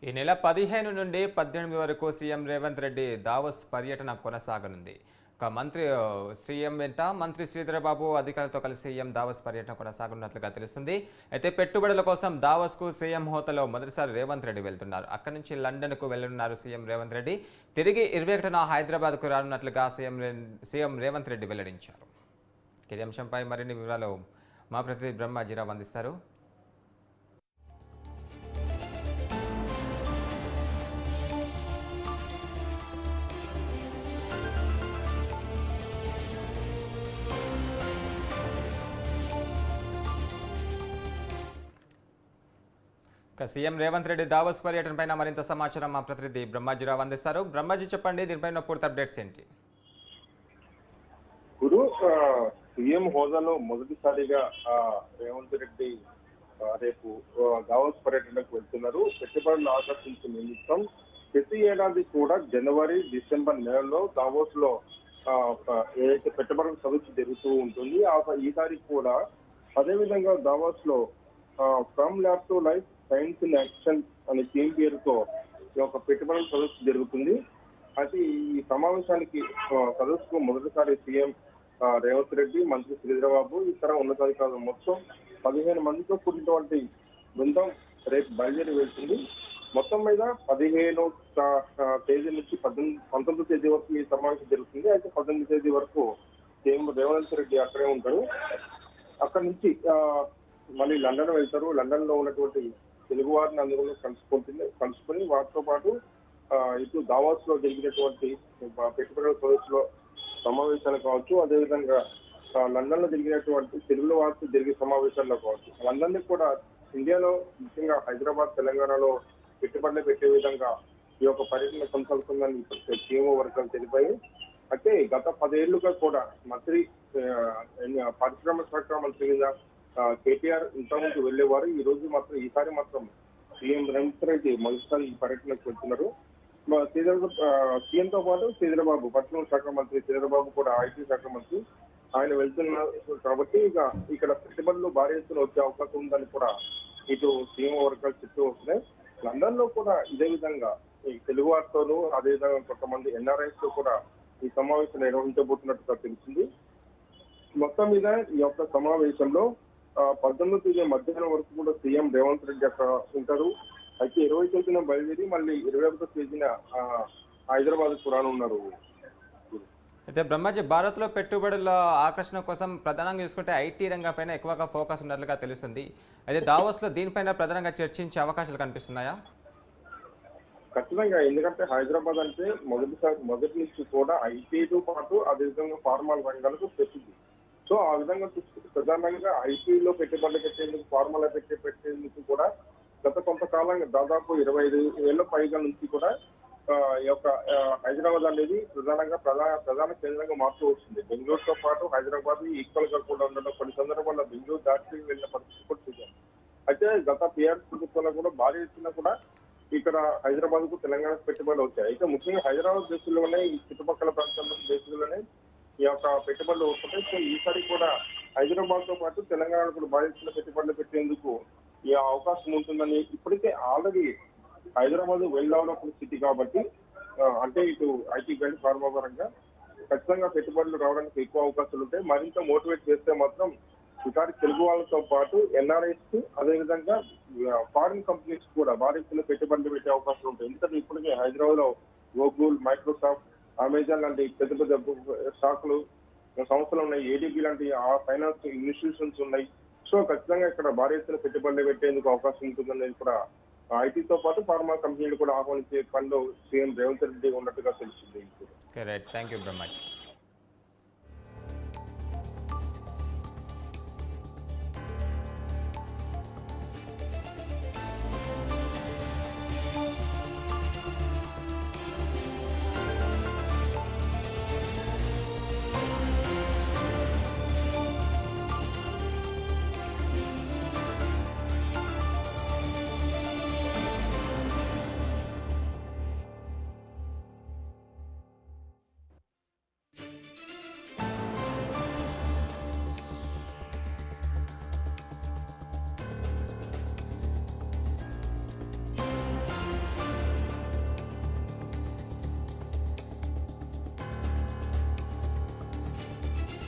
ఈ నెల 15 నుండి 18 వరకు సీఎం రేవంత్ రెడ్డి దావోస్ పర్యటన కొనసాగనుంది. సీఎం వెంట మంత్రి శ్రీధరబాబు అధికారులతో కలిసి సీఎం దావోస్ పర్యటన కొనసాగనున్నట్లుగా తెలుస్తుంది. అయితే పెట్టుబడుల కోసం దావోస్కు సీఎం హోదాలో మొదటిసారి రేవంత్ రెడ్డి వెళ్తున్నారు. అక్కడి నుంచి లండన్కు వెళ్లనున్నారు సీఎం రేవంత్ రెడ్డి. తిరిగి 21న హైదరాబాద్కు రానున్నట్లుగా సీఎం రేవంత్ రెడ్డి వెల్లడించారు. ఇదే అంశంపై మరిన్ని వివరాలు మా ప్రతినిధి బ్రహ్మాజీరావు అందిస్తారు. సీఎం రేవంత్ రెడ్డి దావోస్ పర్యటనపై మరింత సమాచారం మా ప్రతినిధి బ్రహ్మాజీరావు అందిస్తారు. బ్రహ్మాజీ, చెప్పండి, దీనిపైన పూర్తి అప్డేట్స్ ఏంటి? గురు, సీఎం హోదాలో మొదటిసారిగా రేవంత్ రెడ్డి రేపు దావోస్ పర్యటనకు వెళ్తున్నారు. పెట్టుబడులు ఆకర్షించే నిమిత్తం ప్రతి ఏడాది కూడా జనవరి, డిసెంబర్ నెలలో దావోస్ లో ఏదైతే పెట్టుబడుల సదస్సు జరుగుతూ ఉంటుంది, ఈసారి కూడా అదేవిధంగా దావోస్ లో from lab to life science in action అనే థీమ్ పేరుతో ఈ యొక్క పెట్టుబడుల సదస్సు జరుగుతుంది. అయితే ఈ సమావేశానికి సదస్సుకు మొదటిసారి సీఎం రేవంత్ రెడ్డి, మంత్రి శ్రీధరబాబు, ఇతర ఉన్నతాధికారులు మొత్తం 15 మందితో కూడినటువంటి బృందం రేపు బయలుదేరి వెళ్తుంది. మొత్తం మీద 15 తేదీ నుంచి 19 తేదీ వరకు ఈ సమావేశం జరుగుతుంది. అయితే 18 తేదీ వరకు సీఎం రేవంత్ రెడ్డి అక్కడే ఉంటారు. అక్కడి నుంచి మళ్ళీ లండన్ వెళ్తారు. లండన్ లో ఉన్నటువంటి తెలుగు వారిని అందులో కలుసుకొని వారితో పాటు ఇటు దావోస్ లో జరిగినటువంటి పెట్టుబడుల సదస్సులో సమావేశాలు కావచ్చు, అదేవిధంగా లండన్ లో జరిగినటువంటి తెలుగులో వారితో జరిగే సమావేశాల్లో కావచ్చు, లండన్ కూడా ఇండియాలో ముఖ్యంగా హైదరాబాద్, తెలంగాణలో పెట్టుబడులు పెట్టే విధంగా ఈ యొక్క పర్యటన కొనసాగుతుందని సీఎంఓ వర్గాలు తెలిపాయి. అయితే గత 10 ఏళ్లుగా కూడా మంత్రి పారిశ్రామిక శాఖ మంత్రి మీద కేటీఆర్ ఇంతకుముందు వెళ్లేవారు. ఈసారి మాత్రం సీఎం రేవంత్ రెడ్డి మొదటిసారి ఈ పర్యటనకు వెళ్తున్నారు. సీఎంతో పాటు శ్రీధరబాబు, పరిశ్రమల శాఖ మంత్రి శ్రీధరబాబు కూడా ఐటీ శాఖ మంత్రి, ఆయన వెళ్తున్నారు. కాబట్టి ఇక్కడ పెట్టుబడులు భారీ ఎత్తున వచ్చే అవకాశం ఉందని కూడా ఇటు సీఎం వర్గాలు చెప్తూ వస్తున్నాయి. లండన్ లో కూడా ఇదే విధంగా ఈ తెలుగు వారితోనూ, అదేవిధంగా కొంతమంది ఎన్ఆర్ఐస్ తో కూడా ఈ సమావేశం నిర్వహించబోతున్నట్టుగా తెలిసింది. మొత్తం మీద ఈ యొక్క సమావేశంలో 19 తేదీ మధ్యాహ్నం వరకు కూడా సీఎం రేవంత్ రెడ్డి అక్కడ ఉంటారు. అయితే 20 తేదీన బయలుదేరి మళ్ళీ 21 తేదీన హైదరాబాద్ కు రానున్నారు. అయితే బ్రహ్మాజీ, భారత్ లో పెట్టుబడుల ఆకర్షణ కోసం ప్రధానంగా చూసుకుంటే ఐటీ రంగంపైన ఎక్కువగా ఫోకస్ ఉన్నట్లుగా తెలుస్తుంది. అయితే దావోస్ లో దీనిపైన ప్రధానంగా చర్చించే అవకాశాలు కనిపిస్తున్నాయా? ఖచ్చితంగా, ఎందుకంటే హైదరాబాద్ అంటే మొదటి నుంచి కూడా ఐటీతో పాటు అదేవిధంగా ఫార్మల్ రంగాలకు ప్రసిద్ధి. సో ఆ విధంగా చూసుకుంటే ప్రధానంగా ఐటీలో పెట్టుబడులు పెట్టేందుకు, ఫార్మల్ పెట్టేందుకు కూడా గత కొంతకాలంగా దాదాపు 25 ఏళ్ల పైగా నుంచి కూడా ఈ యొక్క హైదరాబాద్ అనేది ప్రధాన కేంద్రంగా మారుతూ వస్తుంది. బెంగళూరుతో పాటు హైదరాబాద్ ఈక్వల్ గా కూడా ఉండడం, కొన్ని సందర్భాల్లో బెంగళూరు దాటి వెళ్ళిన పరిస్థితి కూడా చూసాం. అయితే గత టీఆర్ఎస్ ప్రభుత్వంలో కూడా భారీ ఎత్తున కూడా ఇక్కడ హైదరాబాద్ కు తెలంగాణకు పెట్టుబడులు వచ్చాయి. అయితే ముఖ్యంగా హైదరాబాద్ దేశంలోనే, ఈ చుట్టుపక్కల ప్రాంతాల్లో దేశంలోనే ఈ యొక్క పెట్టుబడులు వస్తుంటాయి. సో ఈసారి కూడా హైదరాబాద్ తో పాటు తెలంగాణ కూడా భారీ ఎత్తున పెట్టుబడులు పెట్టేందుకు ఈ అవకాశం ఉంటుందని ఇప్పటికే already Hyderabad well developed city కాబట్టి, అంటే ఇటు ఐటీ కానీ ఫార్మా పరంగా ఖచ్చితంగా పెట్టుబడులు రావడానికి ఎక్కువ అవకాశాలు ఉంటాయి. మరింత మోటివేట్ చేస్తే మాత్రం ఈసారి తెలుగు వాళ్ళతో పాటు ఎన్ఆర్ఐస్, అదేవిధంగా ఫారిన్ కంపెనీస్ కూడా భారీ ఎత్తున పెట్టుబడులు పెట్టే అవకాశాలు ఉంటాయి. ఎందుకంటే ఇప్పటికే హైదరాబాద్ లో గూగుల్, మైక్రోసాఫ్ట్, అమెజాన్ లాంటి పెద్ద పెద్ద స్టాక్లు సంస్థలు ఉన్నాయి. ఏడీబీ లాంటి ఫైనాన్స్ ఇన్స్టిట్యూషన్స్ ఉన్నాయి. సో ఖచ్చితంగా ఇక్కడ భారీ ఎత్తున పెట్టుబడులు పెట్టేందుకు అవకాశం ఉంటుందని కూడా ఐటీతో పాటు ఫార్మా కంపెనీలు కూడా ఆహ్వానించే పనిలో సీఎం రేవంత్ రెడ్డి ఉన్నట్టుగా తెలుస్తుంది. Right, thank you Brahmaji.